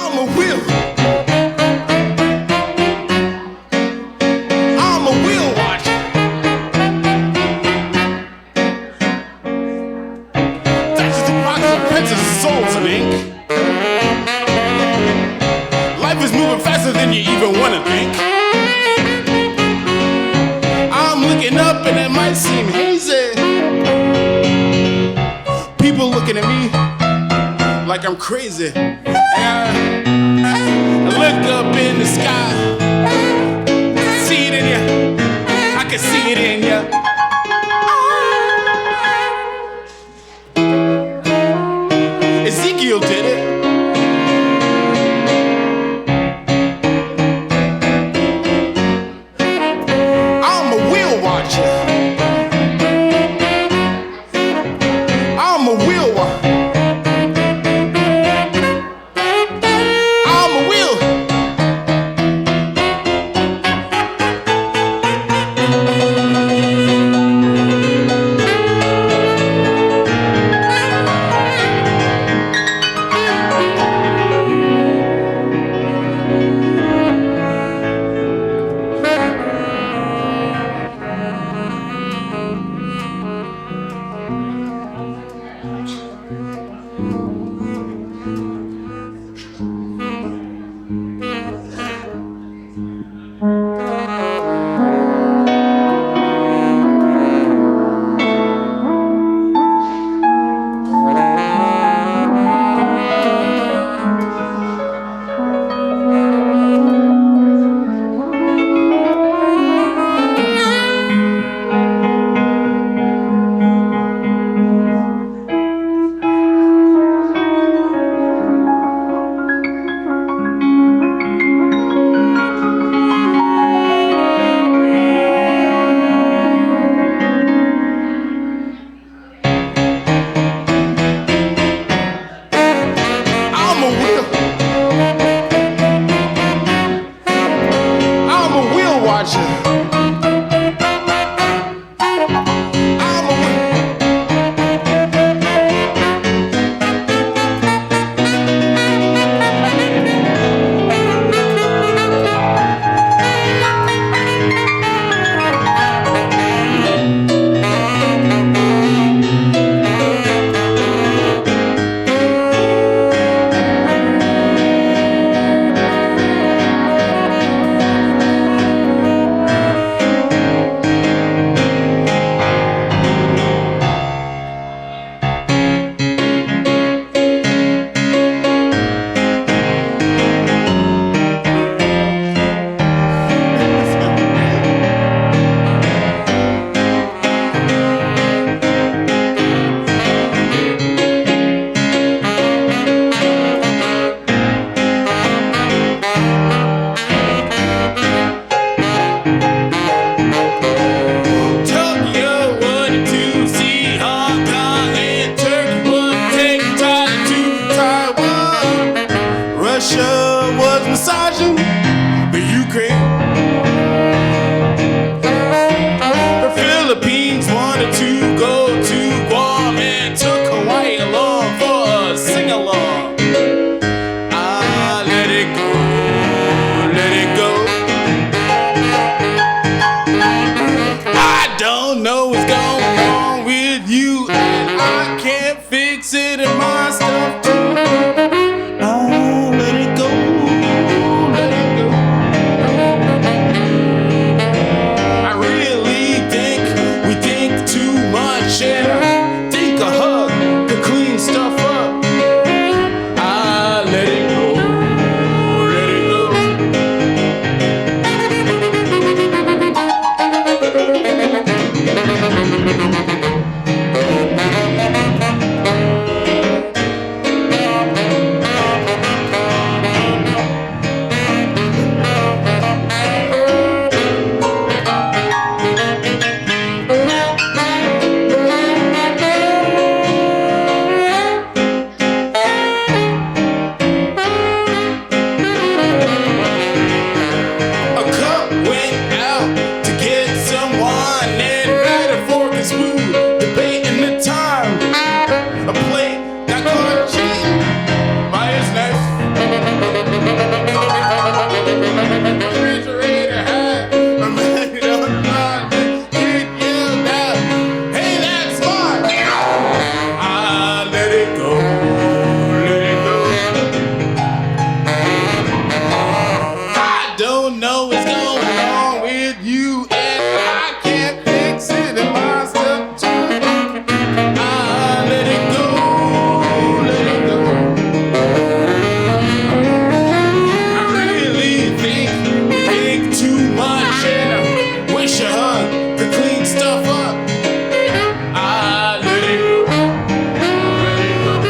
I'm a wheel. I'm a wheel watcher. That's just a box of pencils, souls, and ink. Life is moving faster than you even want to think. I'm looking up and it might seem hazy. People looking at me like I'm crazy. And I look up in the sky, see it in you, I can see it in you. Ezekiel did it. I'm a wheel watcher. I'm a wheel watcher. I'm a wheel. I'm a wheel watcher. I'm a wheel. Russia was massaging the Ukraine. The Philippines wanted to go to Guam and took Hawaii along for a sing-along. Ah, let it go, let it go. I don't know what's going on with you, and I can't fix it in my stuff too. A plate got caught cheating by his knife. to clean stuff up. I let it go. Let it go.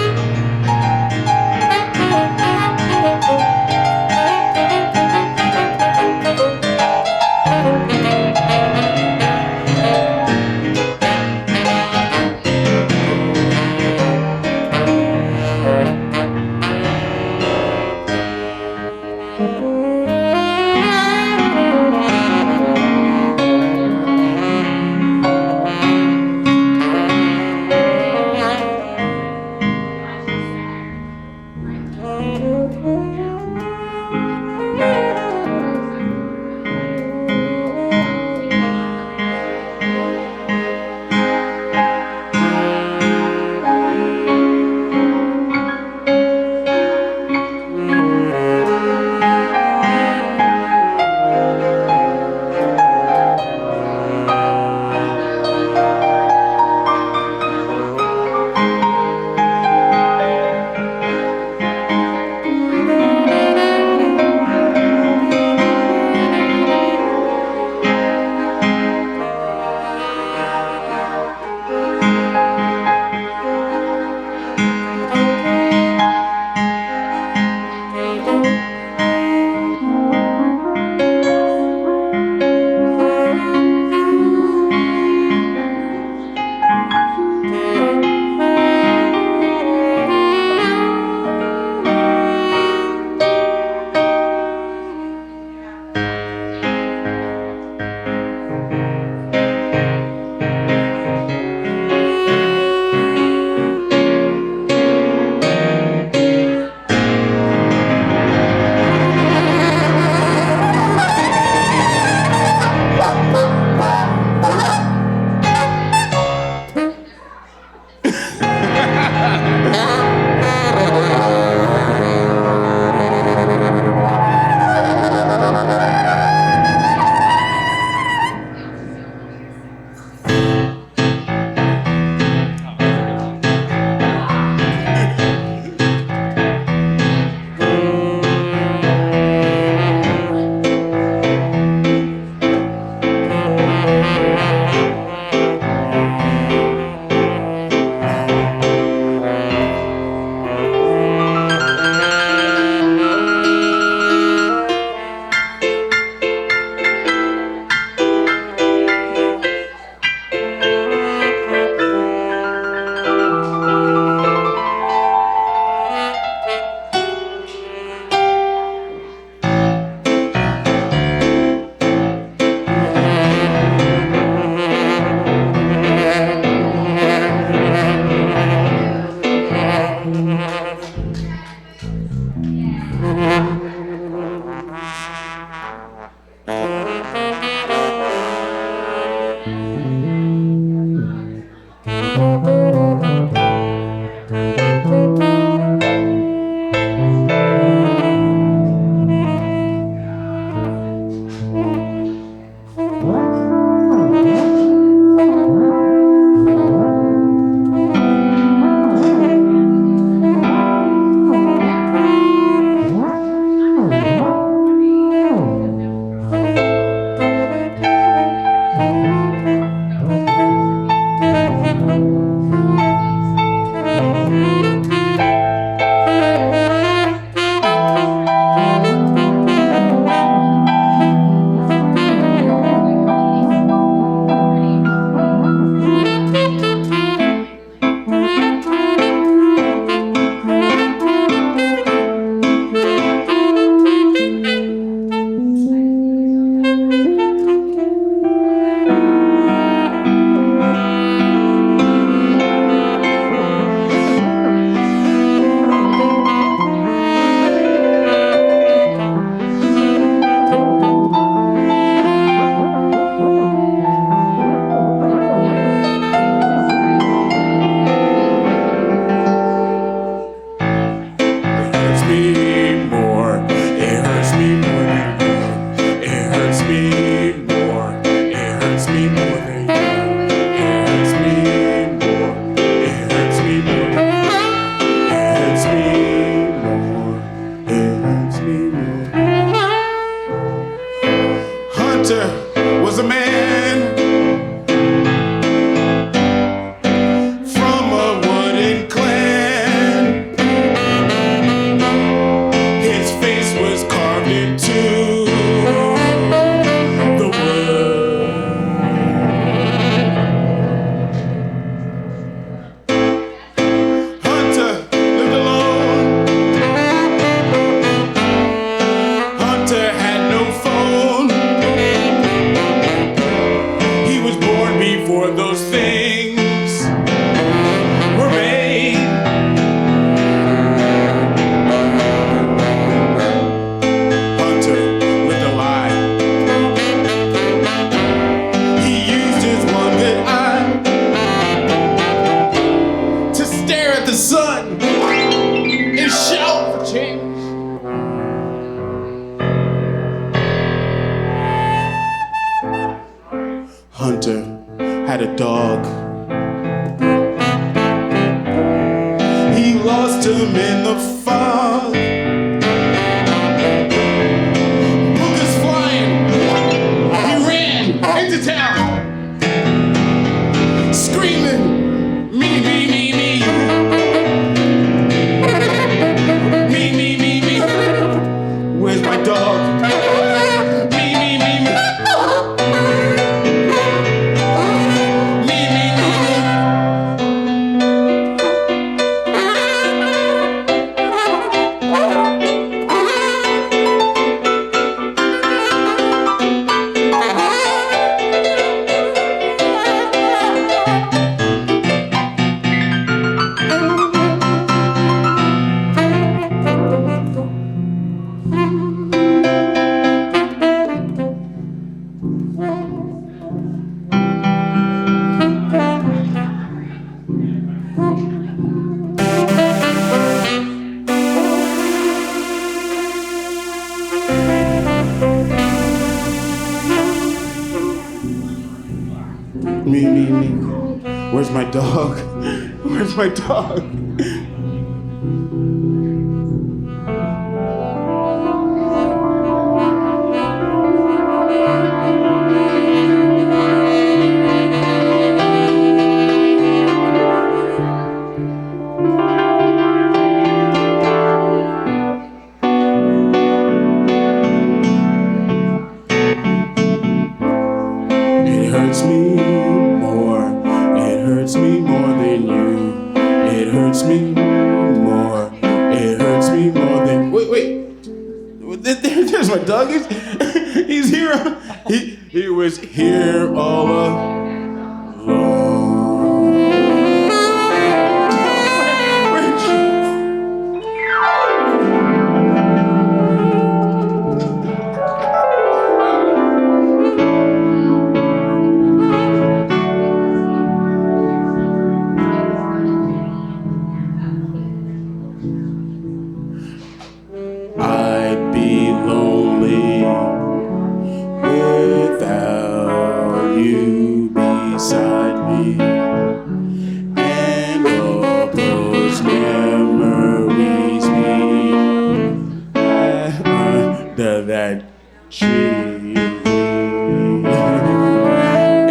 Hunter was a man sister had a dog. He lost him in the fog. Boogers flying. He ran into town, screaming, me, me, me, me. Me, me, me, me. Where's my dog? Me, me, me, me. Me, me, me, me. Me, me, me. Where's my dog? Where's my dog? It hurts me more. It hurts me more than you. It hurts me more. It hurts me more than. Wait. There's my dog. He's here. He was here all along. I'd be lonely without you beside me, and all those memories under that tree.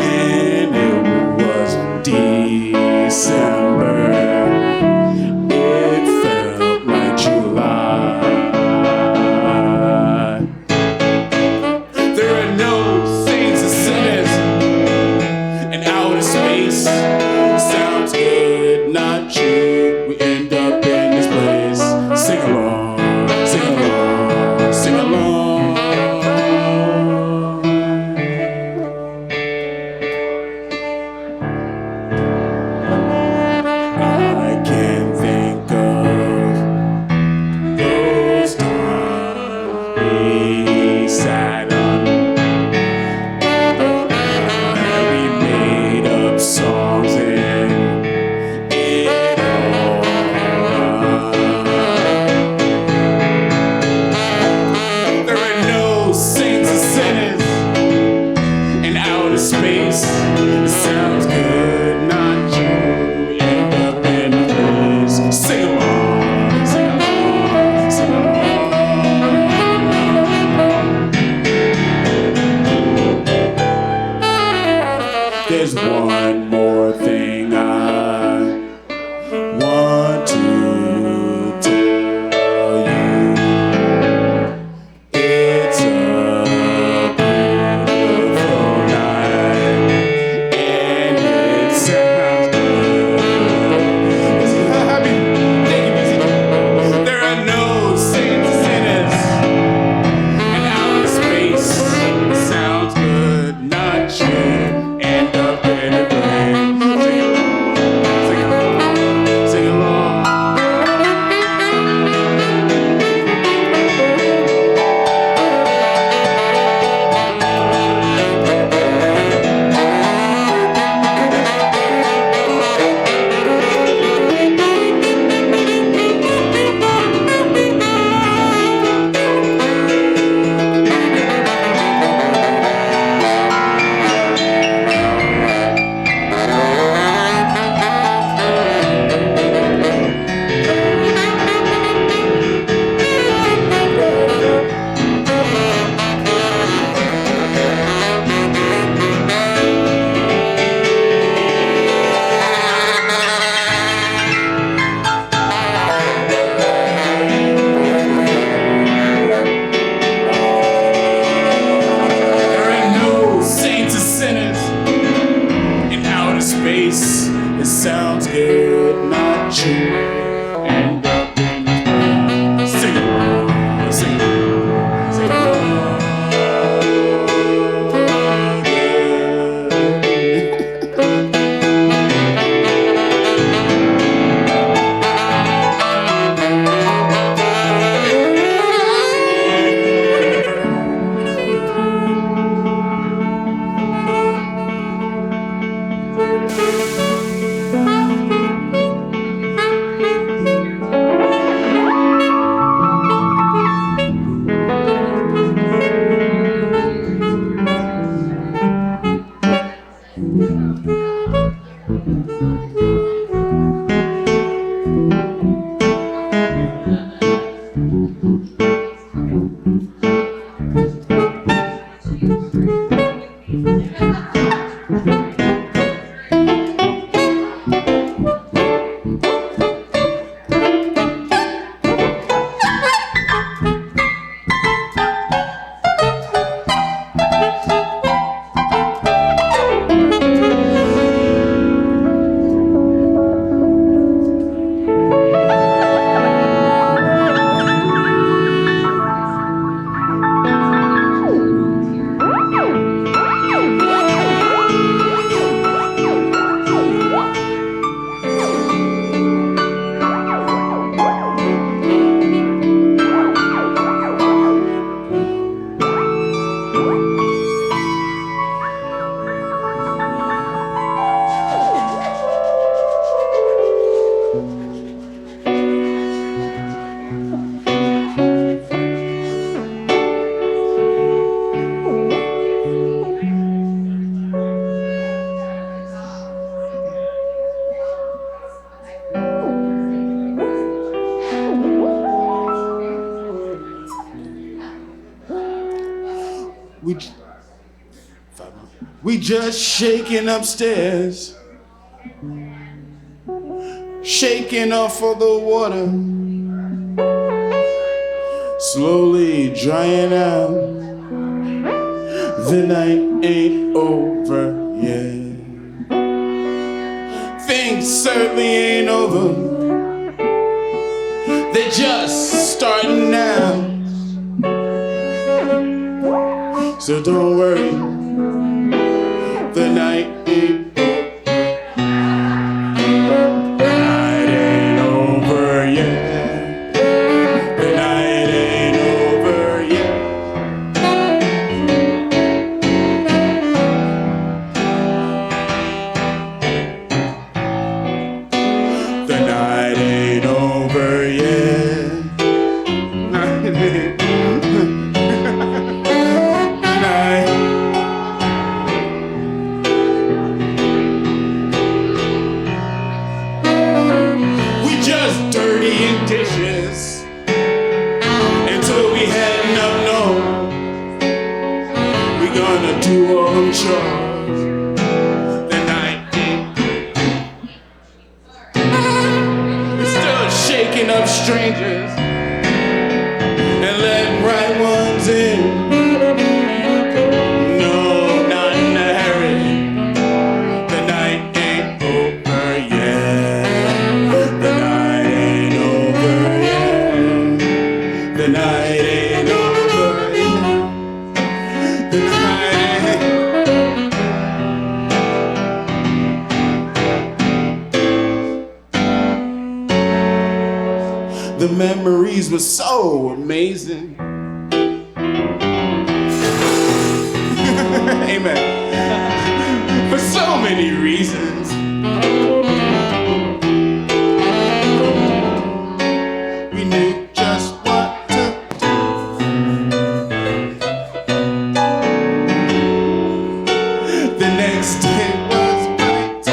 And it was December. It felt like July. Sounds good, not true. We end up in this place. Sing along, sing along, sing along. I can't think of those times we sat on. We made up songs and it all. There are no saints or sinners in outer space. It sounds good, not true. We end up in a place. Sing along, sing along, sing along. There's one more thing I want to tell you. It's a beautiful night, and it sounds good. Is he happy? Thank you, BCTV. There are no saints or sinners in outer space. It sounds good, not true. End up in a grave. face. It sounds good, not true. End up in the sing along, sing along, sing along. We just shaking upstairs, shaking off all the water, slowly drying out. The night ain't over yet. Things certainly ain't over. They're just starting now. So don't worry. The night ain't over yet. The night ain't over yet. The night ain't over yet. Dishes until we had enough. No, we gonna do all them chores. The night we're still shaking up strangers and letting right ones in. No, not in a hurry. The night ain't over yet. The night ain't over yet. The night ain't over yet. The night ain't. The memories were so amazing. Amen. For so many reasons. We knew just what to do. The next day was bright.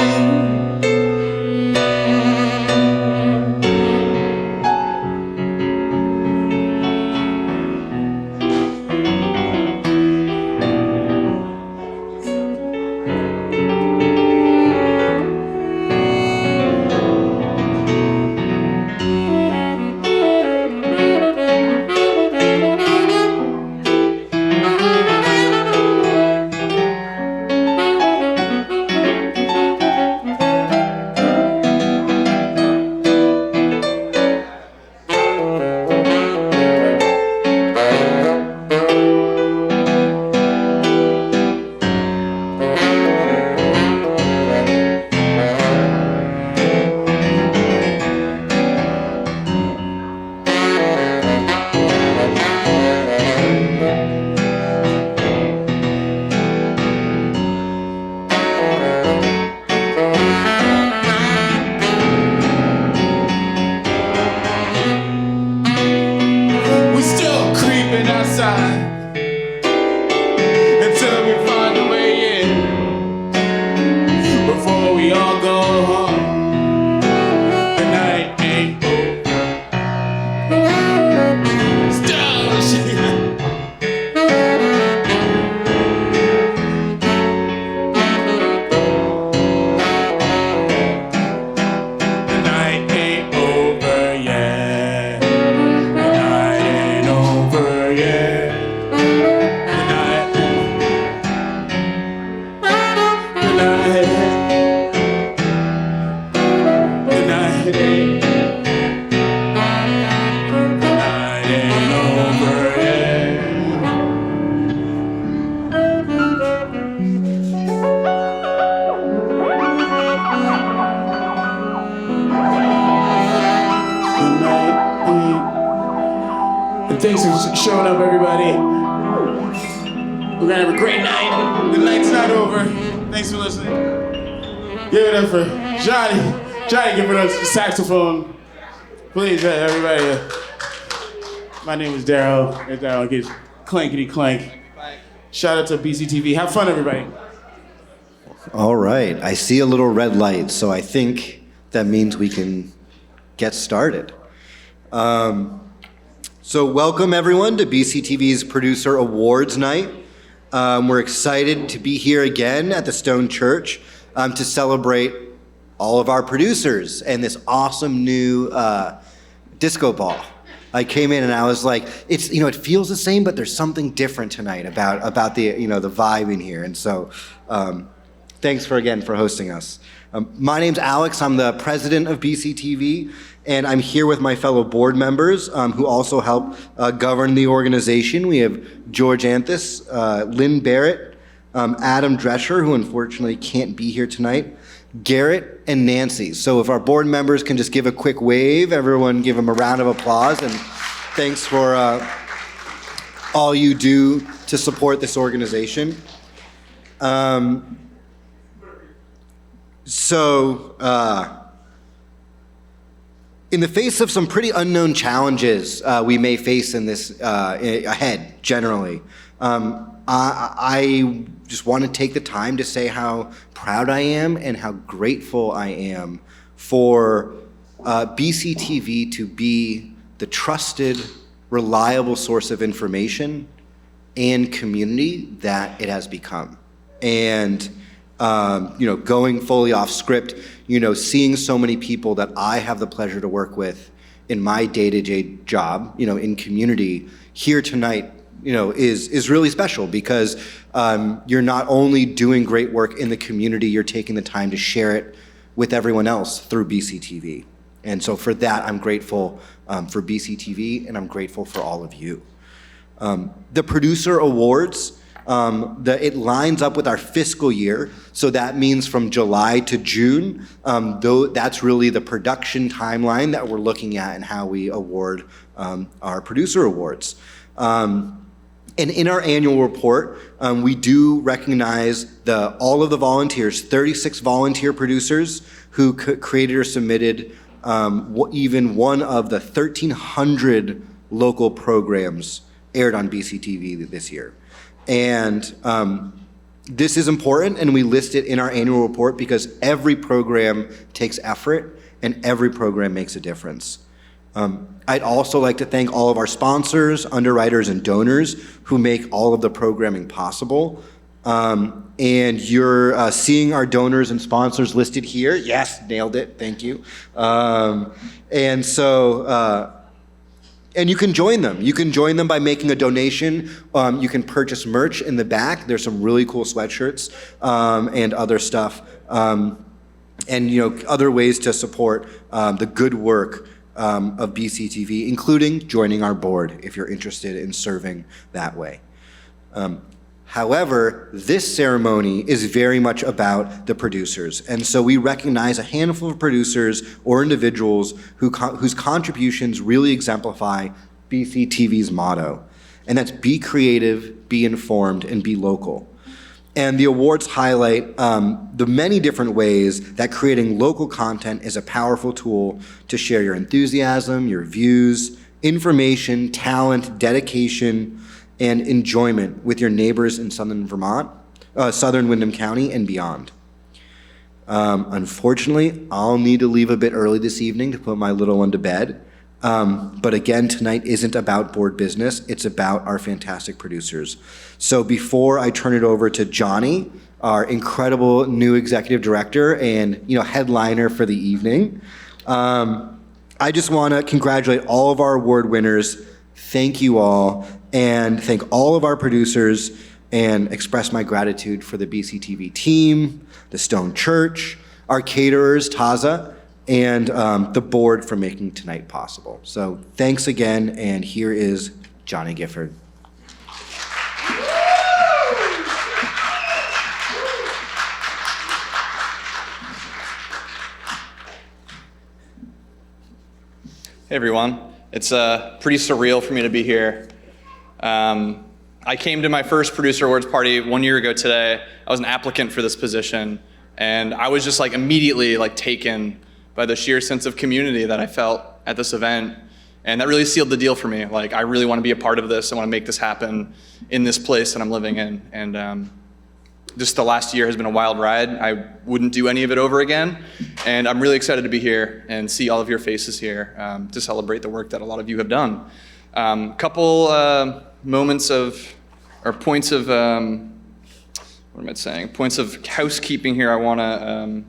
we all go home. The night ain't over. Thanks for showing up, everybody. We're gonna have a great night. The night's not over. Thanks for listening. Give it up for Johnny. Johnny, give it up to the saxophone. Please, everybody. My name is Daryl. And Daryl gets clankety clank. Shout out to BCTV. Have fun, everybody. All right. I see a little red light, so I think that means we can get started. So welcome everyone to BCTV's Producer Awards Night. We're excited to be here again at the Stone Church to celebrate all of our producers and this awesome new disco ball. I came in and I was like, it's, it feels the same, but there's something different tonight about the, the vibe in here. And so thanks again for hosting us. My name's Alex. I'm the president of BCTV. And I'm here with my fellow board members who also help govern the organization. We have George Anthus, Lynn Barrett, Adam Drescher, who unfortunately can't be here tonight, Garrett, and Nancy. So if our board members can just give a quick wave, everyone give them a round of applause. And thanks for all you do to support this organization. In the face of some pretty unknown challenges we may face in this ahead, generally, I just want to take the time to say how proud I am and how grateful I am for BCTV to be the trusted, reliable source of information and community that it has become. And going fully off script, seeing so many people that I have the pleasure to work with in my day-to-day job, in community here tonight, is really special because you're not only doing great work in the community, you're taking the time to share it with everyone else through BCTV. And so for that, I'm grateful for BCTV and I'm grateful for all of you. The Producer Awards, it lines up with our fiscal year, so that means from July to June. That's really the production timeline that we're looking at and how we award our producer awards. And in our annual report, we do recognize all of the volunteers, 36 volunteer producers who created or submitted even one of the 1,300 local programs aired on BCTV this year. And this is important, and we list it in our annual report because every program takes effort and every program makes a difference. I'd also like to thank all of our sponsors, underwriters, and donors who make all of the programming possible. And you're seeing our donors and sponsors listed here. Yes, nailed it, thank you. And you can join them. You can join them by making a donation. You can purchase merch in the back. There's some really cool sweatshirts and other stuff. And other ways to support the good work of BCTV, including joining our board if you're interested in serving that way. However, this ceremony is very much about the producers. And so we recognize a handful of producers or individuals whose contributions really exemplify BCTV's motto. And that's be creative, be informed, and be local. And the awards highlight the many different ways that creating local content is a powerful tool to share your enthusiasm, your views, information, talent, dedication, and enjoyment with your neighbors in southern Vermont, southern Windham County, and beyond. Unfortunately, I'll need to leave a bit early this evening to put my little one to bed. But again, tonight isn't about board business. It's about our fantastic producers. So before I turn it over to Johnny, our incredible new executive director and headliner for the evening, I just want to congratulate all of our award winners. Thank you all, and thank all of our producers, and express my gratitude for the BCTV team, the Stone Church, our caterers, Taza, and the board for making tonight possible. So thanks again, and here is Johnny Gifford. Hey everyone, it's pretty surreal for me to be here. I came to my first Producer Awards party 1 year ago today. I was an applicant for this position, and I was just immediately taken by the sheer sense of community that I felt at this event, and that really sealed the deal for me. I really want to be a part of this. I want to make this happen in this place that I'm living in, and just the last year has been a wild ride. I wouldn't do any of it over again, and I'm really excited to be here and see all of your faces here to celebrate the work that a lot of you have done. Couple moments of, or points of, points of housekeeping here I want to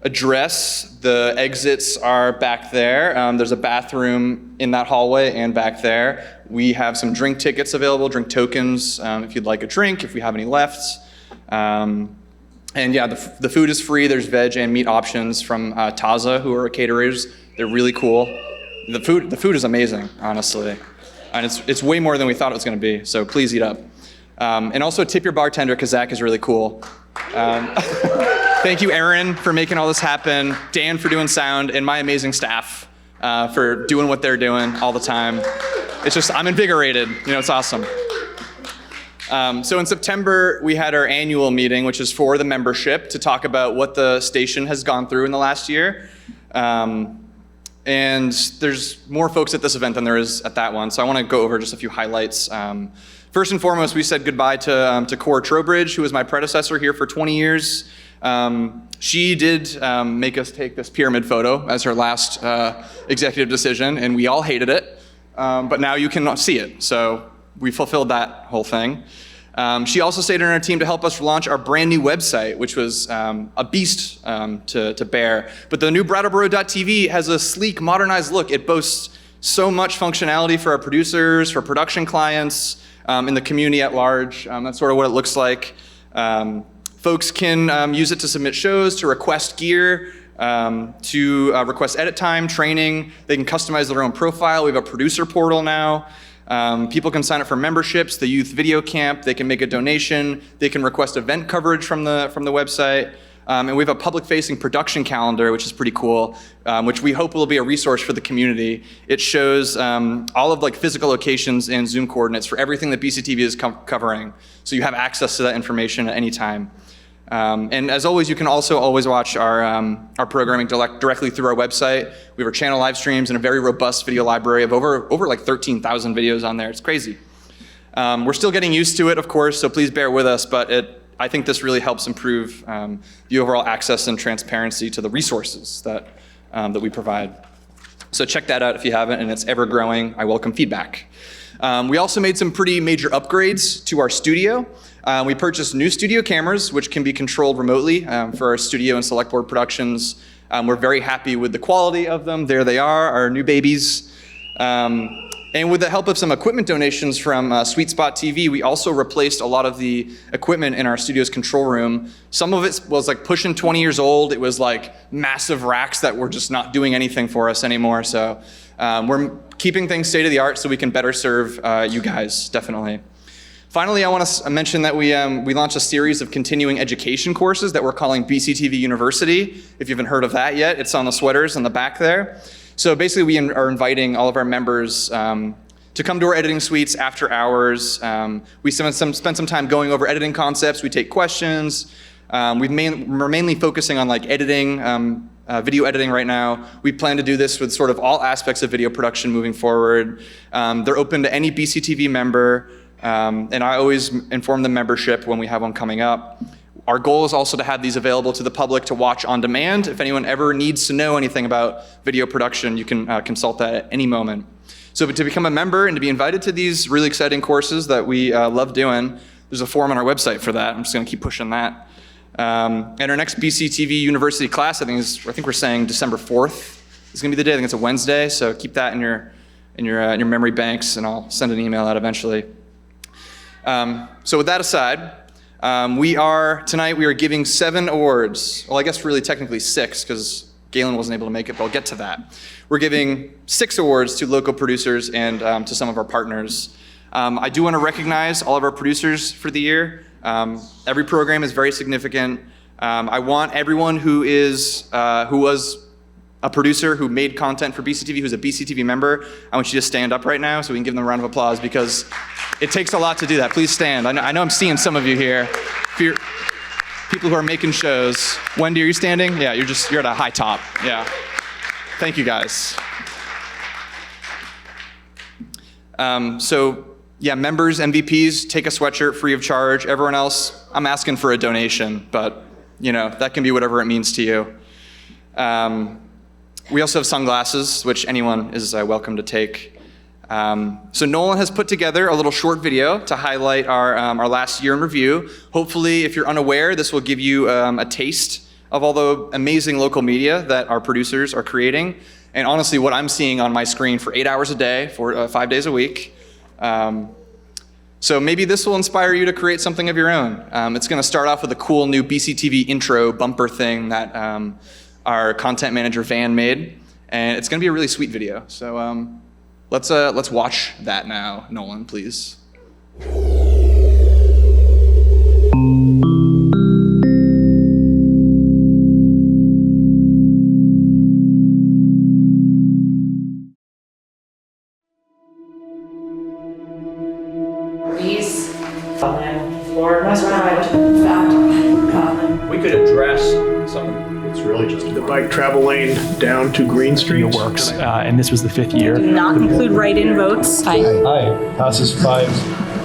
address. The exits are back there. There's a bathroom in that hallway and back there. We have some drink tickets available, drink tokens, if you'd like a drink, if we have any left. And yeah, the food is free. There's veg and meat options from Taza, who are caterers. They're really cool. The food is amazing, honestly. And it's way more than we thought it was going to be, so please eat up. And also tip your bartender, because Zach is really cool. Thank you, Aaron, for making all this happen, Dan for doing sound, and my amazing staff for doing what they're doing all the time. It's just, I'm invigorated. It's awesome. So in September, we had our annual meeting, which is for the membership, to talk about what the station has gone through in the last year. And there's more folks at this event than there is at that one, so I want to go over just a few highlights. First and foremost, we said goodbye to Cora Trowbridge, who was my predecessor here for 20 years. She did make us take this pyramid photo as her last executive decision, and we all hated it, but now you can see it, so we fulfilled that whole thing. She also stayed on our team to help us launch our brand new website, which was a beast to bear. But the new Brattleboro.tv has a sleek, modernized look. It boasts so much functionality for our producers, for production clients, in the community at large. That's sort of what it looks like. Folks can use it to submit shows, to request gear, to request edit time, training. They can customize their own profile. We have a producer portal now. People can sign up for memberships, the youth video camp, they can make a donation, they can request event coverage from the website, and we have a public-facing production calendar, which is pretty cool, which we hope will be a resource for the community. It shows all of physical locations and Zoom coordinates for everything that BCTV is covering, so you have access to that information at any time. And as always, you can also always watch our programming directly through our website. We have our channel live streams and a very robust video library of over 13,000 videos on there. It's crazy. We're still getting used to it, of course, so please bear with us, but I think this really helps improve the overall access and transparency to the resources that we provide. So check that out if you haven't, and it's ever growing. I welcome feedback. We also made some pretty major upgrades to our studio. We purchased new studio cameras, which can be controlled remotely for our studio and select board productions. We're very happy with the quality of them. There they are, our new babies. And with the help of some equipment donations from Sweet Spot TV, we also replaced a lot of the equipment in our studio's control room. Some of it was pushing 20 years old. It was massive racks that were just not doing anything for us anymore. So we're keeping things state of the art so we can better serve you guys, definitely. Finally, I want to mention that we launched a series of continuing education courses that we're calling BCTV University. If you haven't heard of that yet, it's on the sweaters in the back there. So basically, we are inviting all of our members to come to our editing suites after hours. We spend some time going over editing concepts. We take questions. We're mainly focusing on editing, video editing right now. We plan to do this with sort of all aspects of video production moving forward. They're open to any BCTV member. And I always inform the membership when we have one coming up. Our goal is also to have these available to the public to watch on demand. If anyone ever needs to know anything about video production, you can consult that at any moment. So to become a member and to be invited to these really exciting courses that we love doing, there's a form on our website for that. I'm just going to keep pushing that. And our next BCTV University class, I think we're saying December 4th is going to be the day. I think it's a Wednesday, so keep that in your memory banks, and I'll send an email out eventually. So with that aside, tonight we are giving 7 awards. Well, I guess really technically 6, because Galen wasn't able to make it, but I'll get to that. We're giving 6 awards to local producers and to some of our partners. I do want to recognize all of our producers for the year. Every program is very significant. I want everyone who was a producer who made content for BCTV, who's a BCTV member, I want you to stand up right now so we can give them a round of applause, because it takes a lot to do that. Please stand. I know I'm seeing some of you here. People who are making shows. Wendy, are you standing? Yeah, you're at a high top. Yeah. Thank you, guys. Members, MVPs, take a sweatshirt free of charge. Everyone else, I'm asking for a donation, but that can be whatever it means to you. We also have sunglasses, which anyone is welcome to take. So Nolan has put together a little short video to highlight our last year in review. Hopefully, if you're unaware, this will give you a taste of all the amazing local media that our producers are creating. And honestly, what I'm seeing on my screen for 8 hours a day, for 5 days a week. So maybe this will inspire you to create something of your own. It's going to start off with a cool new BCTV intro bumper thing that our content manager Van made, and it's going to be a really sweet video. So let's watch that now. Nolan, please. We could address some. It's really just the bike travel lane down to Green Street. In the works, and this was the 5th year. Do not include write-in votes. Aye. Passes 5.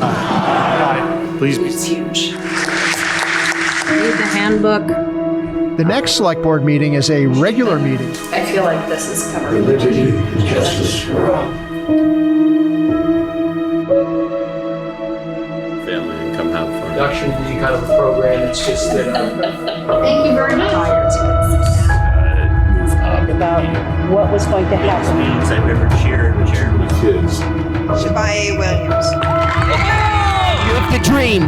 Aye. Please be. It's huge. Read the handbook. The next select board meeting is a regular meeting. I feel like this is covered. Liberty and justice for all. Family and come have fun. Production is kind of a program. It's just that. Thank you very much. About what was going to happen. Means I've ever cheered with kids. Shabai Williams. You have to dream. The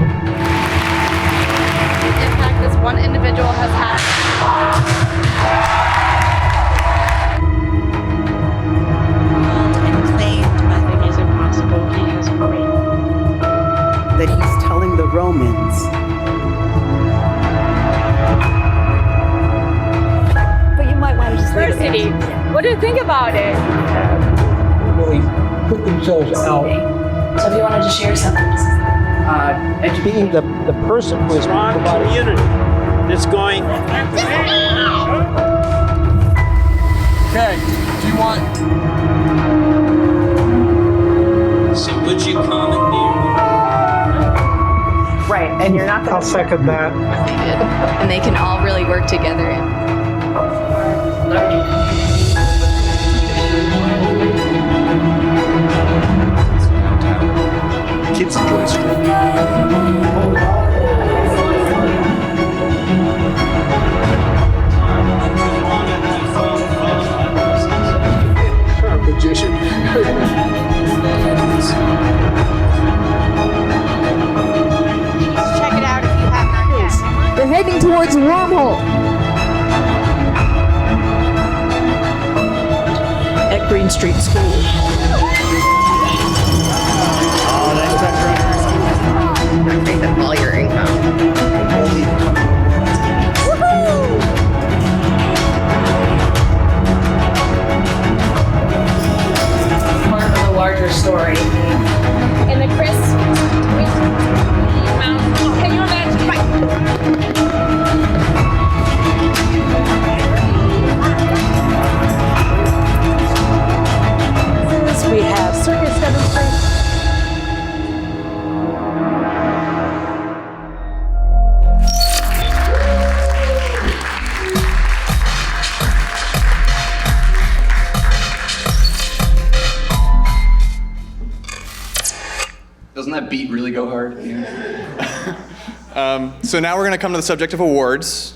impact this one individual has had. And claimed Nothing is impossible. He has prayed. that he's telling the Romans. But you might want to just leave it University. What do you think about it? Really put themselves out. So if you wanted to share something, And being the person who is Strong community that's going. Okay, do you want? So would you commandeer? right, and you're not I'll second that. And they can all really work together. Kids enjoy school. Magician. Check it out if you have not yet. They're heading towards a wormhole. at Green Street School. Make them all your income. Part of a larger story. In the crisp mountain. Can you imagine? We have Circus demonstration. that beat really go hard? So now we're going to come to the subject of awards,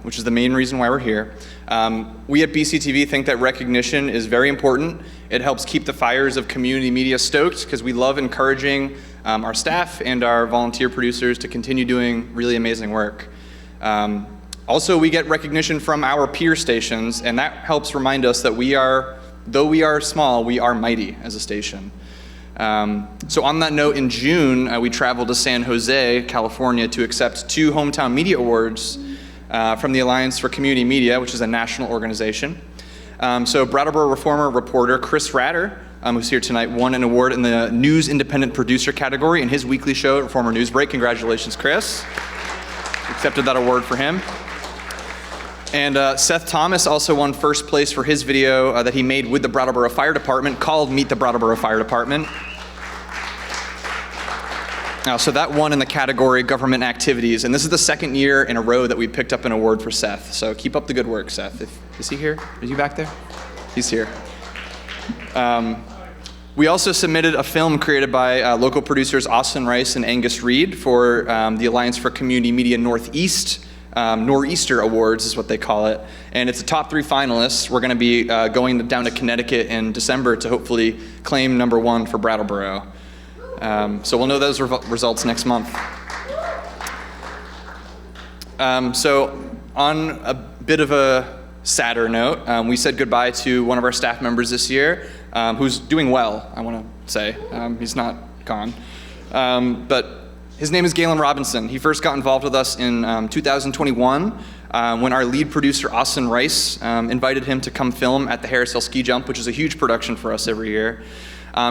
which is the main reason why we're here. We at BCTV think that recognition is very important. It helps keep the fires of community media stoked because we love encouraging our staff and our volunteer producers to continue doing really amazing work. Also, we get recognition from our peer stations, and that helps remind us that though we are small, we are mighty as a station. So on that note, in June, we traveled to San Jose, California to accept 2 Hometown Media Awards from the Alliance for Community Media, which is a national organization. So Brattleboro Reformer reporter Chris Ratter, who's here tonight, won an award in the News Independent Producer category in his weekly show, Reformer News Break. Congratulations, Chris. Accepted that award for him. And Seth Thomas also won first place for his video that he made with the Brattleboro Fire Department called Meet the Brattleboro Fire Department. So that won in the category Government Activities, and this is the second year in a row that we picked up an award for Seth. So keep up the good work, Seth. Is he here? Is he back there? He's here. We also submitted a film created by local producers Austin Rice and Angus Reed for the Alliance for Community Media Northeast. Nor'easter Awards is what they call it, and it's a top 3 finalists. We're going to be going down to Connecticut in December to hopefully claim number 1 for Brattleboro. So we'll know those results next month. So on a bit of a sadder note, we said goodbye to one of our staff members this year, who's doing well, I want to say. He's not gone. But his name is Galen Robinson. He first got involved with us in 2021 when our lead producer, Austin Rice, invited him to come film at the Harris Hill Ski Jump, which is a huge production for us every year.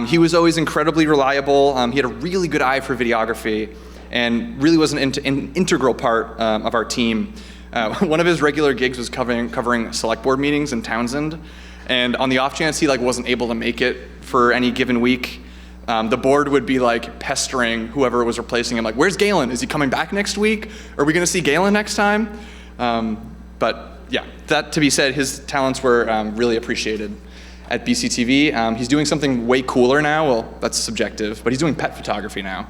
He was always incredibly reliable. He had a really good eye for videography and really was an integral part of our team. One of his regular gigs was covering select board meetings in Townsend. And on the off chance he wasn't able to make it for any given week, the board would be pestering whoever was replacing him, where's Galen? Is he coming back next week? Are we gonna see Galen next time? But yeah, that to be said, his talents were really appreciated at BCTV. He's doing something way cooler now. Well, that's subjective, but he's doing pet photography now.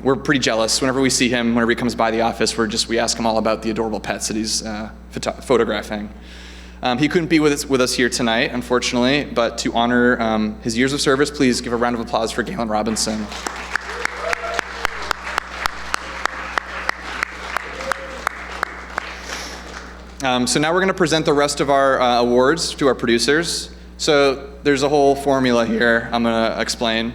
We're pretty jealous. Whenever we see him, whenever he comes by the office, we ask him all about the adorable pets that he's photographing. He couldn't be with us here tonight, unfortunately, but to honor his years of service, please give a round of applause for Galen Robinson. So now we're going to present the rest of our awards to our producers. So there's a whole formula here I'm going to explain.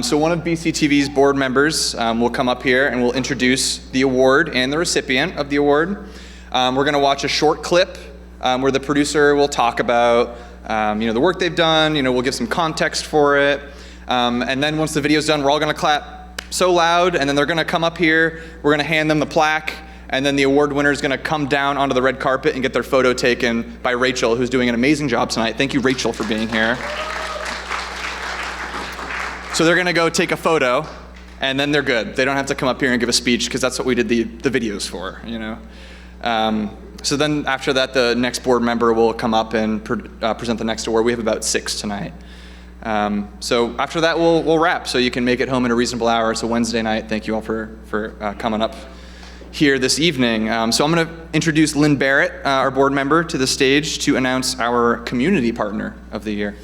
So one of BCTV's board members will come up here and we'll introduce the award and the recipient of the award. We're going to watch a short clip where the producer will talk about the work they've done. We'll give some context for it. And then once the video's done, we're all going to clap so loud, and then they're going to come up here. We're going to hand them the plaque. And then the award winner is going to come down onto the red carpet and get their photo taken by Rachel, who's doing an amazing job tonight. Thank you, Rachel, for being here. So they're going to go take a photo, and then they're good. They don't have to come up here and give a speech, because that's what we did the videos for, So then after that, the next board member will come up and present the next award. We have about 6 tonight. So after that, we'll wrap, so you can make it home in a reasonable hour. It's a Wednesday night. Thank you all for coming up here this evening. So I'm going to introduce Lynn Barrett, our board member, to the stage to announce our Community Partner of the Year.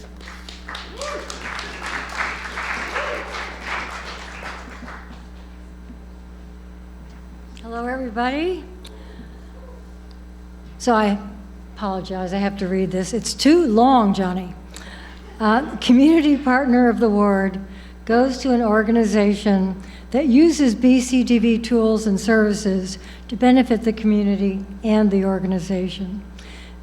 Hello, everybody. So I apologize, I have to read this. It's too long, Johnny. Community Partner of the Award goes to an organization that uses BCTV tools and services to benefit the community and the organization.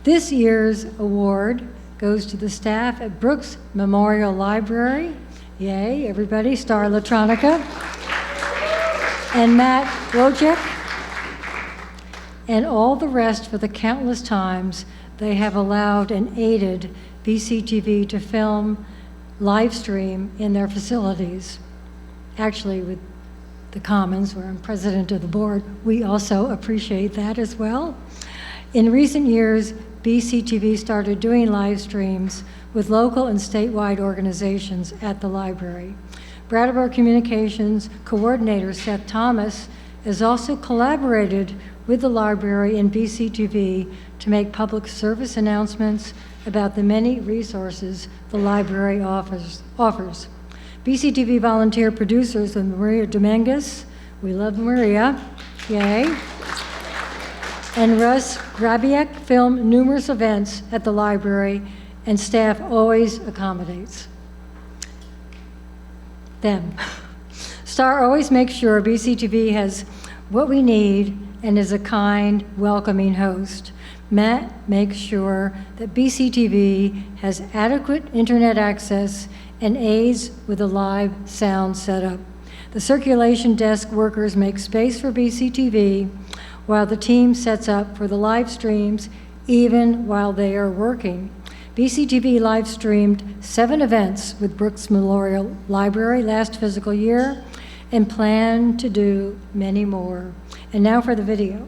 This year's award goes to the staff at Brooks Memorial Library. Yay, everybody, Star Electronica. And Matt Wojcik. And all the rest for the countless times they have allowed and aided BCTV to film, live stream in their facilities. Actually, with the Commons, where I'm president of the board, we also appreciate that as well. In recent years, BCTV started doing live streams with local and statewide organizations at the library. Brattleboro Communications Coordinator Seth Thomas has also collaborated with the library and BCTV to make public service announcements about the many resources the library offers. BCTV volunteer producers are Maria Dominguez, we love Maria, yay, and Russ Grabiak film numerous events at the library, and staff always accommodates them. Star always makes sure BCTV has what we need and is a kind, welcoming host. Matt makes sure that BCTV has adequate internet access and aids with a live sound setup. The circulation desk workers make space for BCTV while the team sets up for the live streams even while they are working. BCTV live streamed 7 events with Brooks Memorial Library last fiscal year and plan to do many more. And now for the video.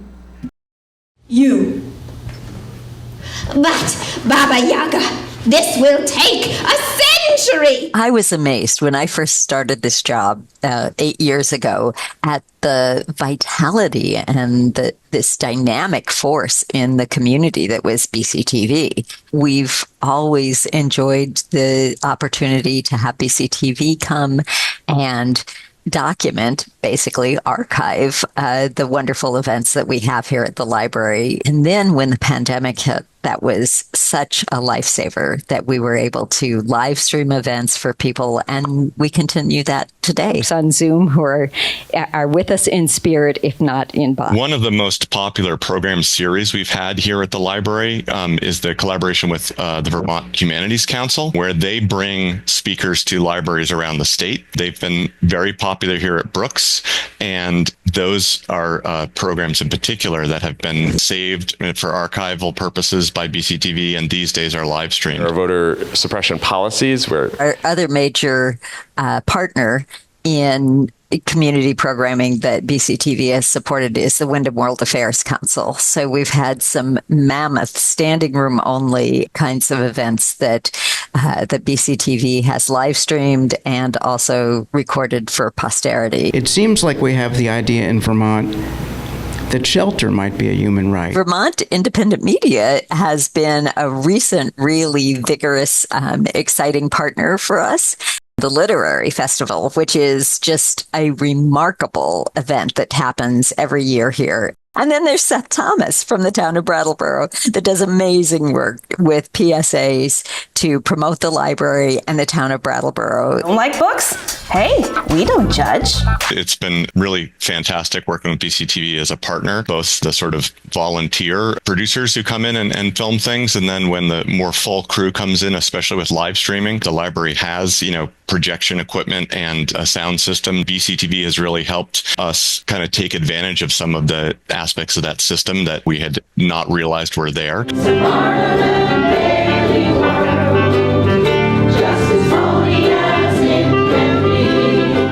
You. But, Baba Yaga, this will take a century! I was amazed when I first started this job 8 years ago at the vitality and this dynamic force in the community that was BCTV. We've always enjoyed the opportunity to have BCTV come and document, basically archive, the wonderful events that we have here at the library. And then when the pandemic hit, that was such a lifesaver that we were able to live stream events for people, and we continue that today. On Zoom who are with us in spirit, if not in body. One of the most popular program series we've had here at the library is the collaboration with the Vermont Humanities Council, where they bring speakers to libraries around the state. They've been very popular here at Brooks, and those are programs in particular that have been saved for archival purposes by BCTV, and these days are live streamed. Our voter suppression policies where our other major partner in community programming that BCTV has supported is the Wyndham World Affairs Council. So we've had some mammoth standing room only kinds of events that that BCTV has live streamed and also recorded for posterity. It seems like we have the idea in Vermont that shelter might be a human right. Vermont Independent Media has been a recent, really vigorous, exciting partner for us. The Literary Festival, which is just a remarkable event that happens every year here. And then there's Seth Thomas from the town of Brattleboro that does amazing work with PSAs to promote the library and the town of Brattleboro. Don't like books? Hey, we don't judge. It's been really fantastic working with BCTV as a partner, both the sort of volunteer producers who come in and film things, and then when the more full crew comes in, especially with live streaming, the library has, projection equipment and a sound system. BCTV has really helped us kind of take advantage of some of the aspects of that system that we had not realized were there.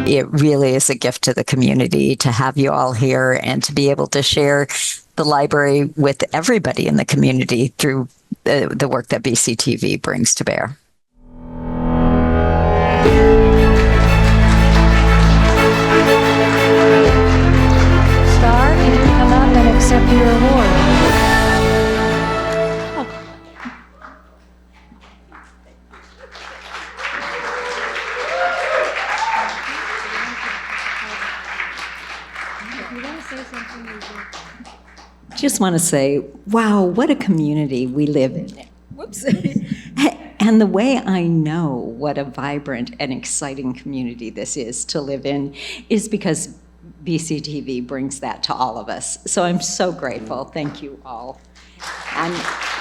It really is a gift to the community to have you all here and to be able to share the library with everybody in the community through the work that BCTV brings to bear. Star, can you come up and accept your award? Just want to say, wow, what a community we live in. Whoops. And the way I know what a vibrant and exciting community this is to live in is because BCTV brings that to all of us. So I'm so grateful. Thank you all.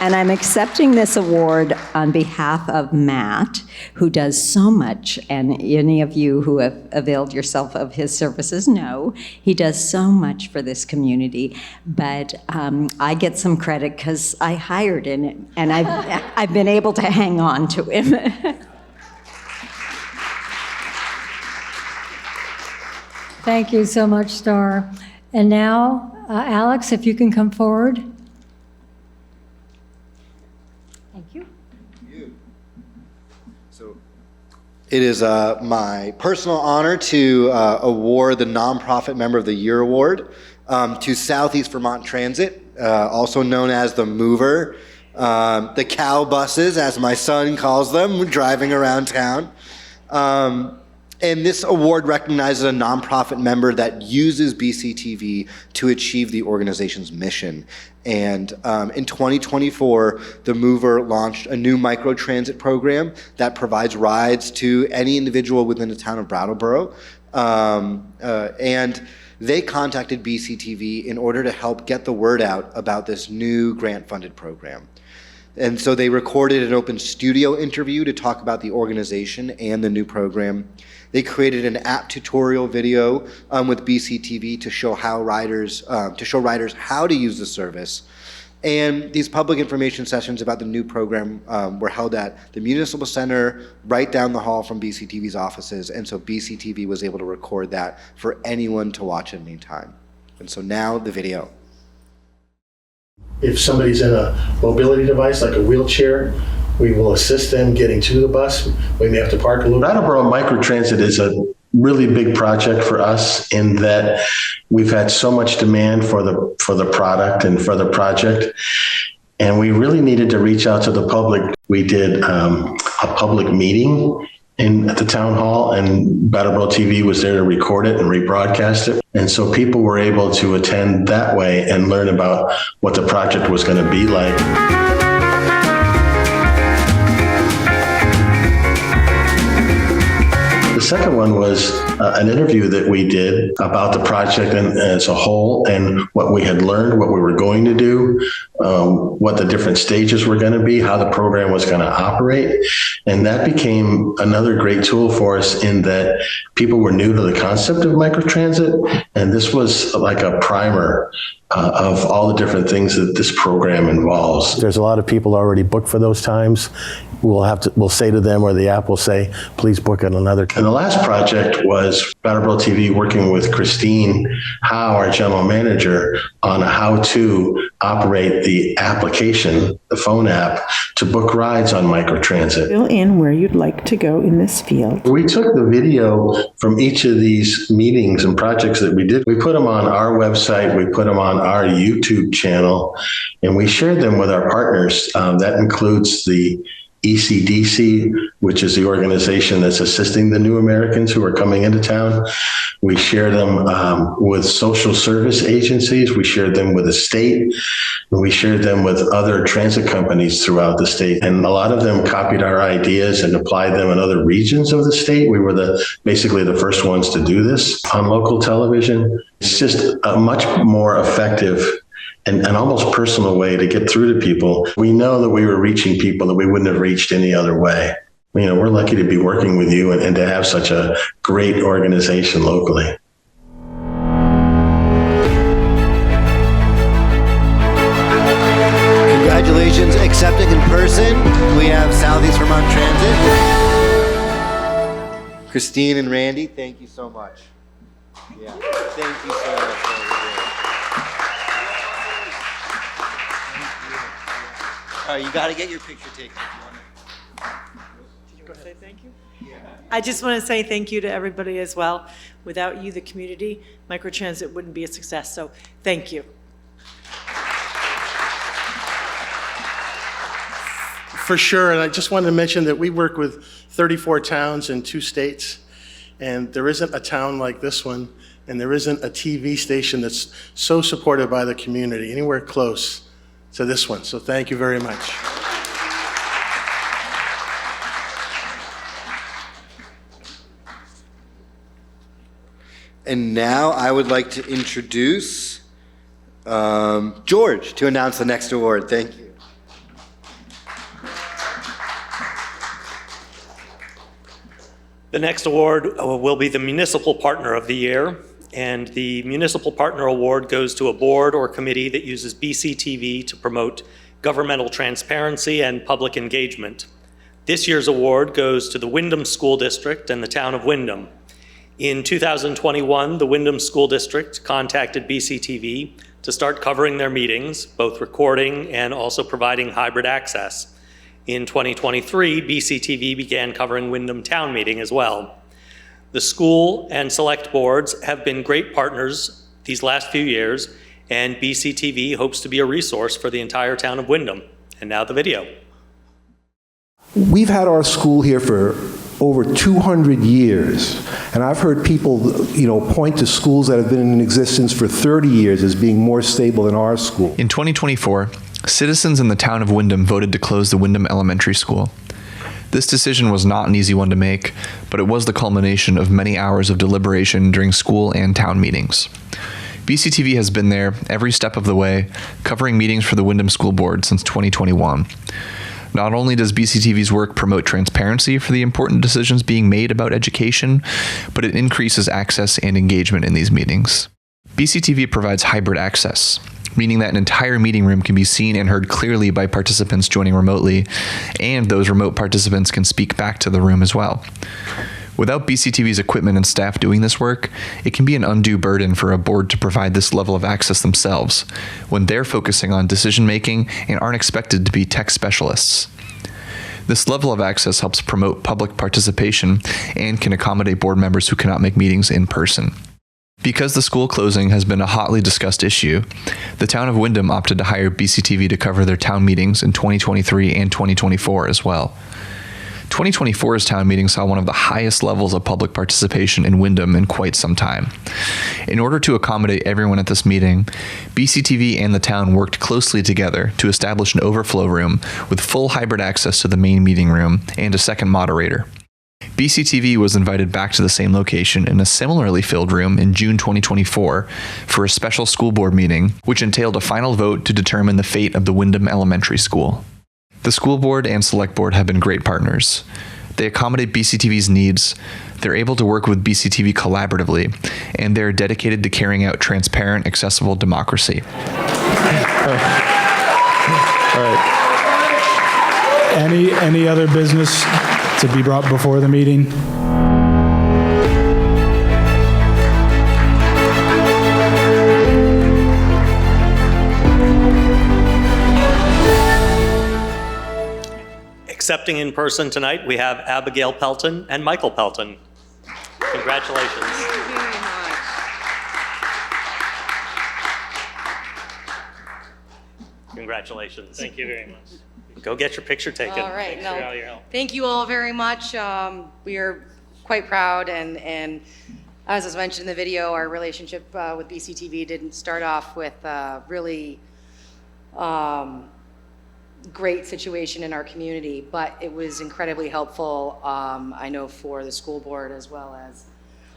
And I'm accepting this award on behalf of Matt, who does so much, and any of you who have availed yourself of his services know he does so much for this community. But I get some credit because I hired him, and I've been able to hang on to him. Thank you so much, Star. And now, Alex, if you can come forward. Thank you. So It is my personal honor to award the Nonprofit Member of the Year Award to Southeast Vermont Transit, also known as the Mover, the cow buses, as my son calls them, driving around town. And this award recognizes a nonprofit member that uses BCTV to achieve the organization's mission. And in 2024, the Mover launched a new microtransit program that provides rides to any individual within the town of Brattleboro. And they contacted BCTV in order to help get the word out about this new grant-funded program. And so they recorded an open studio interview to talk about the organization and the new program. They created an app tutorial video with BCTV to show riders how to use the service. And these public information sessions about the new program were held at the Municipal Center right down the hall from BCTV's offices. And so BCTV was able to record that for anyone to watch at any time. And so now the video. If somebody's in a mobility device like a wheelchair, we will assist them getting to the bus. We may have to park a little. Brattleboro Microtransit is a really big project for us in that we've had so much demand for the product and for the project, and we really needed to reach out to the public. We did a public meeting at the town hall, and Brattleboro TV was there to record it and rebroadcast it. And so people were able to attend that way and learn about what the project was going to be like. The second one was an interview that we did about the project as a whole and what we had learned, what we were going to do, what the different stages were going to be, how the program was going to operate. And that became another great tool for us in that people were new to the concept of microtransit. And this was like a primer of all the different things that this program involves. There's a lot of people already booked for those times. We'll say to them, or the app will say, please book at another time. And the last project was Brattleboro TV working with Christine Howe, our general manager, on how to operate the application, the phone app, to book rides on microtransit. Fill in where you'd like to go in this field. We took the video from each of these meetings and projects that we did. We put them on our website, we put them on our YouTube channel, and we shared them with our partners. That includes the ECDC, which is the organization that's assisting the new Americans who are coming into town. We share them with social service agencies. We shared them with the state. And we shared them with other transit companies throughout the state. And a lot of them copied our ideas and applied them in other regions of the state. We were basically the first ones to do this on local television. It's just a much more effective and almost personal way to get through to people. We know that we were reaching people that we wouldn't have reached any other way. You know, we're lucky to be working with you and to have such a great organization locally. Congratulations, accepting in person. We have Southeast Vermont Transit. Christine and Randy, thank you so much. Yeah, thank you so much. You got to get your picture taken. Did you go say thank you? Yeah. I just want to say thank you to everybody as well. Without you, the community, microtransit wouldn't be a success. So thank you. For sure, and I just wanted to mention that we work with 34 towns in 2 states, and there isn't a town like this one, and there isn't a TV station that's so supported by the community, anywhere close to this one. So thank you very much. And now I would like to introduce George to announce the next award. Thank you. The next award will be the Municipal Partner of the Year. And the Municipal Partner Award goes to a board or committee that uses BCTV to promote governmental transparency and public engagement. This year's award goes to the Windham School District and the town of Windham. In 2021, the Windham School District contacted BCTV to start covering their meetings, both recording and also providing hybrid access. In 2023, BCTV began covering Wyndham Town Meeting as well. The school and select boards have been great partners these last few years, and BCTV hopes to be a resource for the entire town of Wyndham. And now the video. We've had our school here for over 200 years, and I've heard people, point to schools that have been in existence for 30 years as being more stable than our school. In 2024, citizens in the town of Wyndham voted to close the Wyndham Elementary School. This decision was not an easy one to make, but it was the culmination of many hours of deliberation during school and town meetings. BCTV has been there every step of the way, covering meetings for the Wyndham School Board since 2021. Not only does BCTV's work promote transparency for the important decisions being made about education, but it increases access and engagement in these meetings. BCTV provides hybrid access, meaning that an entire meeting room can be seen and heard clearly by participants joining remotely, and those remote participants can speak back to the room as well. Without BCTV's equipment and staff doing this work, it can be an undue burden for a board to provide this level of access themselves, when they're focusing on decision-making and aren't expected to be tech specialists. This level of access helps promote public participation and can accommodate board members who cannot make meetings in person. Because the school closing has been a hotly discussed issue, the town of Wyndham opted to hire BCTV to cover their town meetings in 2023 and 2024 as well. 2024's town meeting saw one of the highest levels of public participation in Wyndham in quite some time. In order to accommodate everyone at this meeting, BCTV and the town worked closely together to establish an overflow room with full hybrid access to the main meeting room and a second moderator. BCTV was invited back to the same location in a similarly filled room in June 2024 for a special school board meeting, which entailed a final vote to determine the fate of the Wyndham Elementary School. The school board and select board have been great partners. They accommodate BCTV's needs, they're able to work with BCTV collaboratively, and they're dedicated to carrying out transparent, accessible democracy. All right. Any other business to be brought before the meeting? Accepting in person tonight, we have Abigail Pelton and Michael Pelton. Congratulations. Thank you very much. Congratulations. Thank you very much. Go get your picture taken. All right. Thanks for all your help. Thank you all very much. We are quite proud, and as was mentioned in the video, our relationship with BCTV didn't start off with really great situation in our community, but it was incredibly helpful, I know, for the school board as well as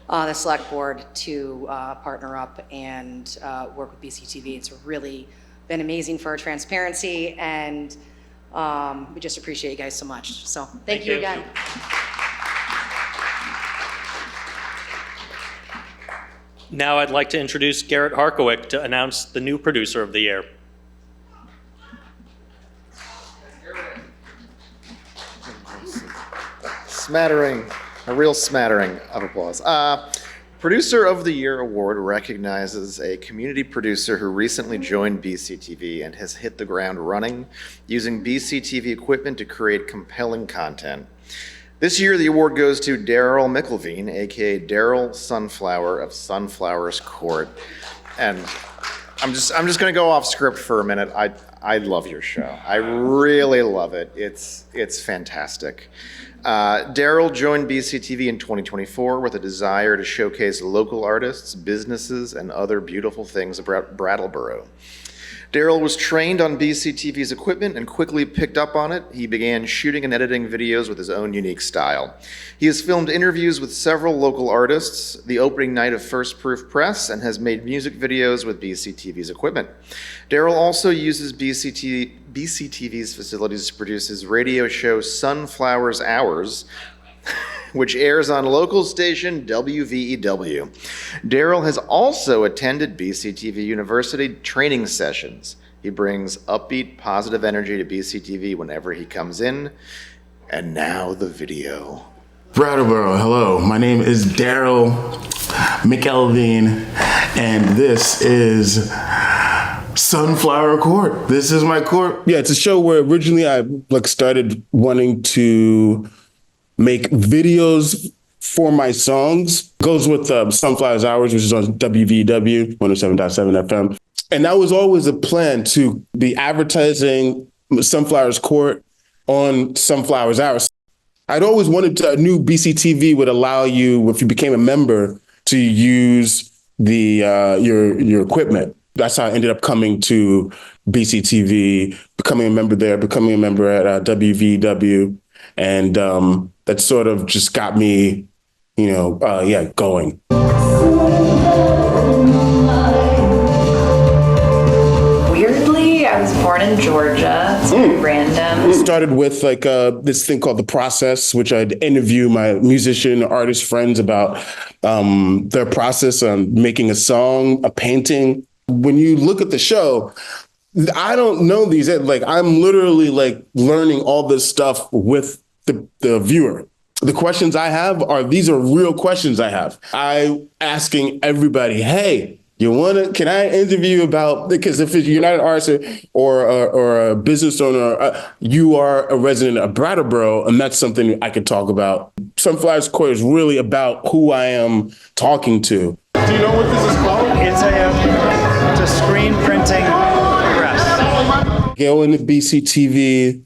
the select board to partner up and work with BCTV. It's really been amazing for our transparency, and we just appreciate you guys so much. So thank you again. Now I'd like to introduce Garrett Harkowick to announce the new producer of the year. Smattering, a real smattering of applause. Producer of the Year award recognizes a community producer who recently joined BCTV and has hit the ground running, using BCTV equipment to create compelling content. This year, the award goes to Daryl McElveen, aka Daryl Sunflower of Sunflowers Court. And I'm just going to go off script for a minute. I love your show. I really love it. It's fantastic. Daryl joined BCTV in 2024 with a desire to showcase local artists, businesses, and other beautiful things about Brattleboro. Daryl was trained on BCTV's equipment and quickly picked up on it. He began shooting and editing videos with his own unique style. He has filmed interviews with several local artists, the opening night of First Proof Press, and has made music videos with BCTV's equipment. Daryl also uses BCTV's facilities to produce his radio show Sunflowers Hours, which airs on local station WVEW. Daryl has also attended BCTV University training sessions. He brings upbeat, positive energy to BCTV whenever he comes in. And now the video. Brattleboro, hello. My name is Daryl McElveen, and this is Sunflower Court. This is my court. Yeah, it's a show where originally I started wanting to make videos for my songs. Goes with Sunflower's Hours, which is on WVW 107.7 FM. And that was always a plan, to be advertising Sunflower's Court on Sunflower's Hours. I'd always wanted to, I knew BCTV would allow you, if you became a member, to use your equipment. That's how I ended up coming to BCTV, becoming a member there, becoming a member at WVW. And that sort of just got me, going. Weirdly, I was born in Georgia. It's very random. It started with this thing called The Process, which I'd interview my musician, artist friends about their process on making a song, a painting. When you look at the show, I don't know these, I'm literally learning all this stuff with the viewer. The questions I have these are real questions I have. I'm asking everybody, hey, can I interview about, because if you're not an artist or a business owner, you are a resident of Brattleboro, and that's something I could talk about. Sunflower's Court is really about who I am talking to. Do you know what this is called? It's a screen printing press. Going to BCTV,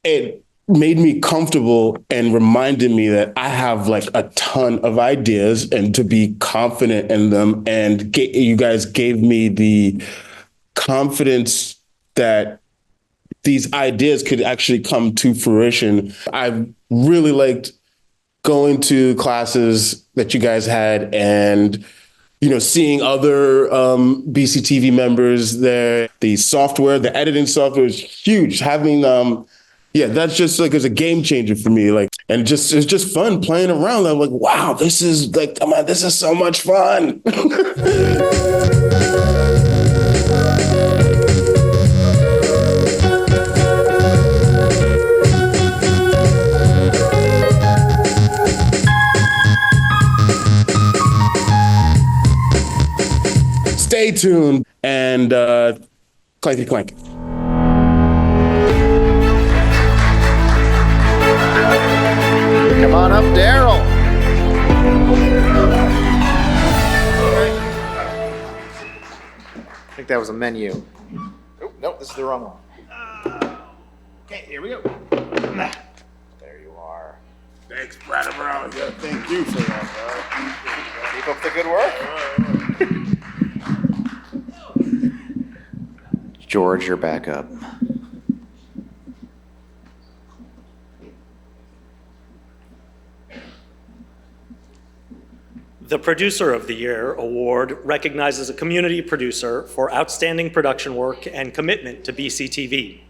it made me comfortable and reminded me that I have a ton of ideas and to be confident in them. And you guys gave me the confidence that these ideas could actually come to fruition. I really liked going to classes that you guys had and seeing other BCTV members there. The software, the editing software is huge. Having that's just is a game changer for me. And it's just fun playing around. I'm like, wow, this is this is so much fun. Stay tuned and clanky clank. Come on up, Daryl. I think that was a menu. Oh, no, this is the wrong one. Okay, here we go. There you are. Thanks, Brattleboro. Yeah, thank you for that, Keep up the good work. George, you're back up. The Producer of the Year award recognizes a community producer for outstanding production work and commitment to BCTV.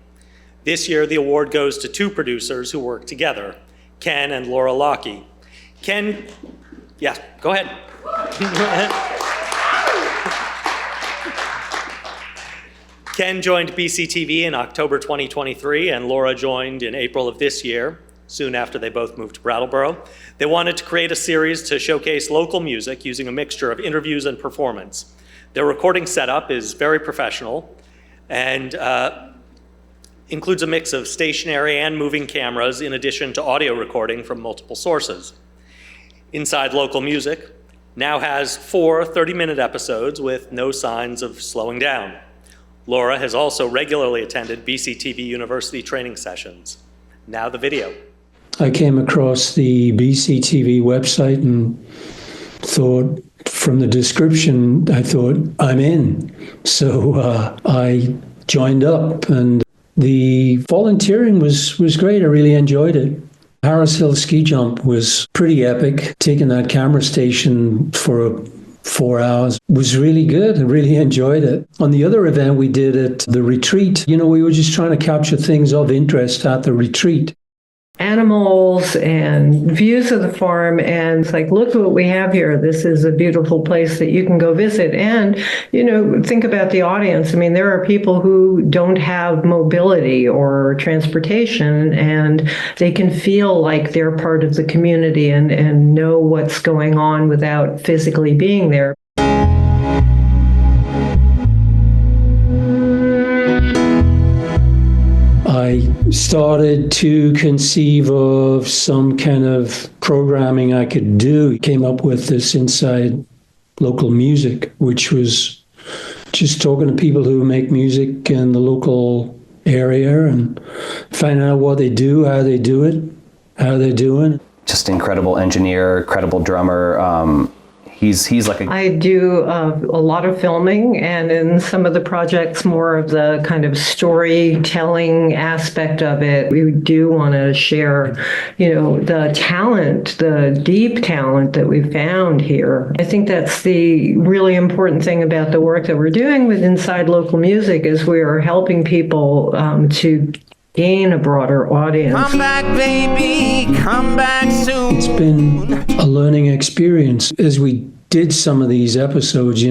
This year, the award goes to two producers who work together, Ken and Laura Lockey. Ken, yeah, go ahead. Ken joined BCTV in October 2023, and Laura joined in April of this year, soon after they both moved to Brattleboro. They wanted to create a series to showcase local music using a mixture of interviews and performance. Their recording setup is very professional and includes a mix of stationary and moving cameras in addition to audio recording from multiple sources. Inside Local Music now has 4 30-minute episodes with no signs of slowing down. Laura has also regularly attended BCTV University training sessions. Now the video. I came across the BCTV website and thought, from the description, I thought, I'm in. So I joined up, and the volunteering was great. I really enjoyed it. Harris Hill ski jump was pretty epic. Taking that camera station for 4 hours was really good. I really enjoyed it. On the other event we did at the retreat, we were just trying to capture things of interest at the retreat. Animals and views of the farm, and it's like, look at what we have here. This is a beautiful place that you can go visit. And, think about the audience. I mean, there are people who don't have mobility or transportation, and they can feel like they're part of the community and know what's going on without physically being there. I started to conceive of some kind of programming I could do. Came up with this Inside Local Music, which was just talking to people who make music in the local area and finding out what they do, how they do it, how they're doing. Just incredible engineer, incredible drummer. He's like I do a lot of filming, and in some of the projects, more of the kind of storytelling aspect of it. We do want to share, the talent, the deep talent that we found here. I think that's the really important thing about the work that we're doing with Inside Local Music is we are helping people to gain a broader audience. Come back, baby, come back soon. It's been a learning experience. As we did some of these episodes,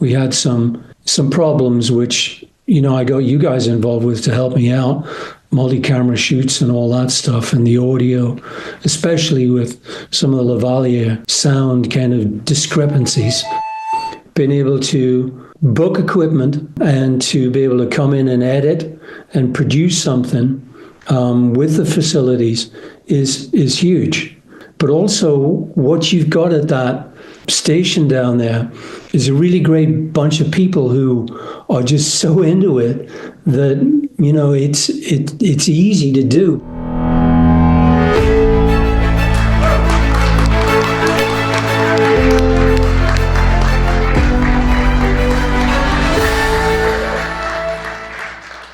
we had some problems which, I got you guys involved with to help me out, multi-camera shoots and all that stuff, and the audio, especially with some of the lavalier sound kind of discrepancies. Been able to book equipment and to be able to come in and edit and produce something with the facilities is huge. But also what you've got at that station down there is a really great bunch of people who are just so into it that, it's easy to do.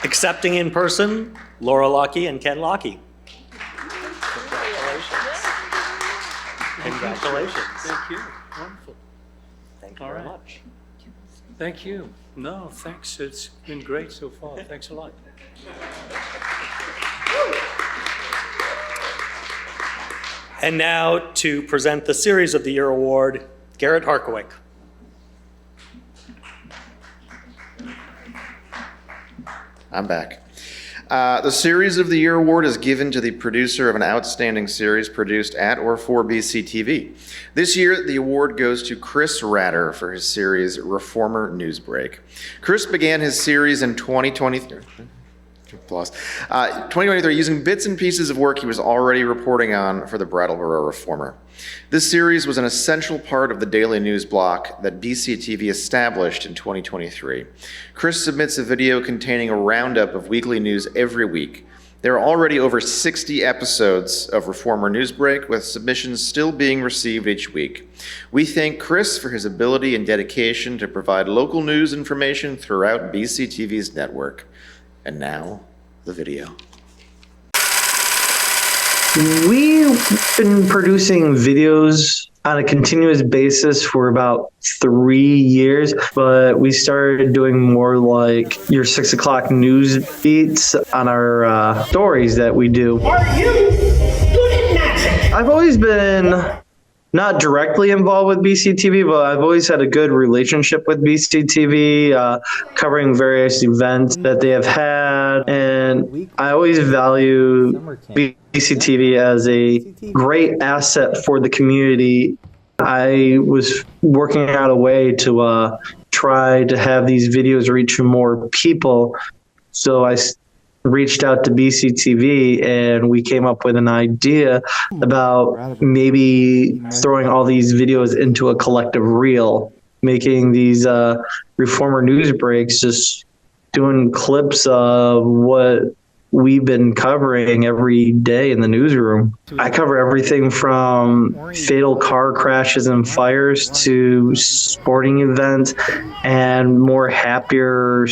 Accepting in person, Laura Lockey and Ken Lockey. Congratulations. Thank you. Wonderful. Thank you very much. Thank you. No, thanks. It's been great so far. Thanks a lot. And now to present the Series of the Year award, Garrett Harkowicz. I'm back. The Series of the Year award is given to the producer of an outstanding series produced at or for BCTV. This year, the award goes to Chris Ratter for his series Reformer Newsbreak. Chris began his series in 2023. 2023, using bits and pieces of work he was already reporting on for the Brattleboro Reformer. This series was an essential part of the daily news block that BCTV established in 2023. Chris submits a video containing a roundup of weekly news every week. There are already over 60 episodes of Reformer Newsbreak, with submissions still being received each week. We thank Chris for his ability and dedication to provide local news information throughout BCTV's network. And now, the video. We've been producing videos on a continuous basis for about 3 years, but we started doing more like your 6 o'clock news beats on our stories that we do. Are you good at magic? I've always been not directly involved with BCTV, but I've always had a good relationship with BCTV, covering various events that they have had. And I always value BCTV as a great asset for the community. I was working out a way to try to have these videos reach more people. So I reached out to BCTV and we came up with an idea about maybe throwing all these videos into a collective reel, making these Reformer news breaks, just doing clips of what we've been covering every day in the newsroom. I cover everything from fatal car crashes and fires to sporting events and more happier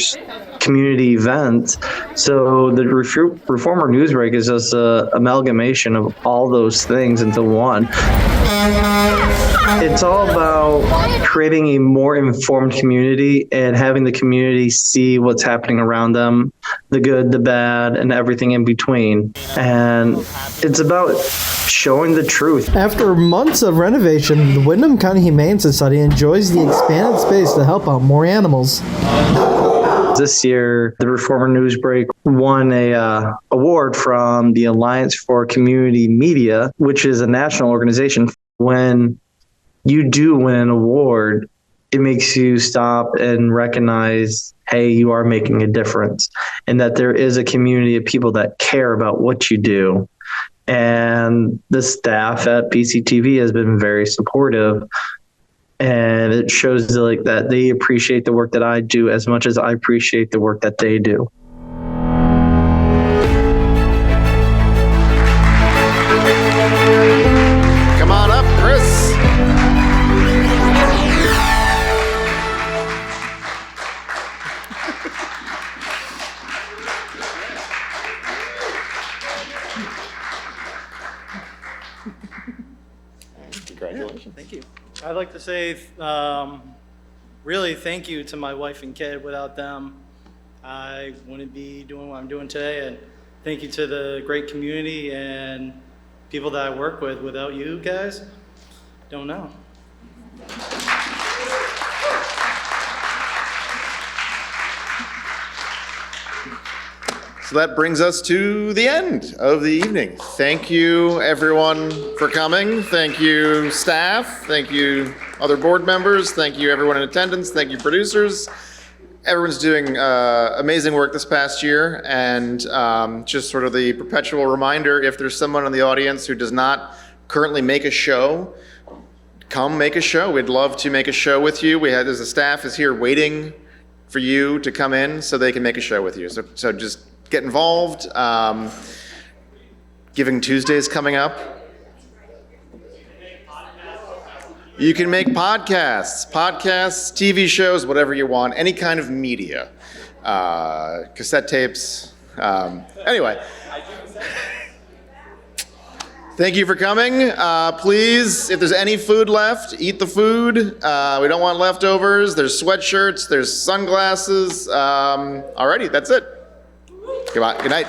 community events. So the Reformer Newsbreak is just an amalgamation of all those things into one. It's all about creating a more informed community and having the community see what's happening around them, the good, the bad, and everything in between. And it's about showing the truth. After months of renovation, the Windham County Humane Society enjoys the expanded space to help out more animals. This year, the Reformer Newsbreak won a award from the Alliance for Community Media, which is a national organization. When you do win an award, it makes you stop and recognize, hey, you are making a difference. and that there is a community of people that care about what you do. And the staff at BCTV has been very supportive, and it shows that they appreciate the work that I do as much as I appreciate the work that they do. Come on up, Chris. Congratulations. Thank you. I'd like to say really thank you to my wife and kid. Without them, I wouldn't be doing what I'm doing today. And thank you to the great community and people that I work with. Without you guys, don't know. So that brings us to the end of the evening. Thank you, everyone, for coming. Thank you, staff. Thank you, other board members. Thank you, everyone in attendance. Thank you, producers. Everyone's doing amazing work this past year. And just sort of the perpetual reminder, if there's someone in the audience who does not currently make a show, come make a show. We'd love to make a show with you. There's a staff is here waiting for you to come in so they can make a show with you. So just get involved. Giving Tuesday is coming up. You can make podcasts, TV shows, whatever you want, any kind of media, cassette tapes. Anyway, thank you for coming. Please, if there's any food left, eat the food. We don't want leftovers. There's sweatshirts, there's sunglasses. Alrighty, that's it. Good night.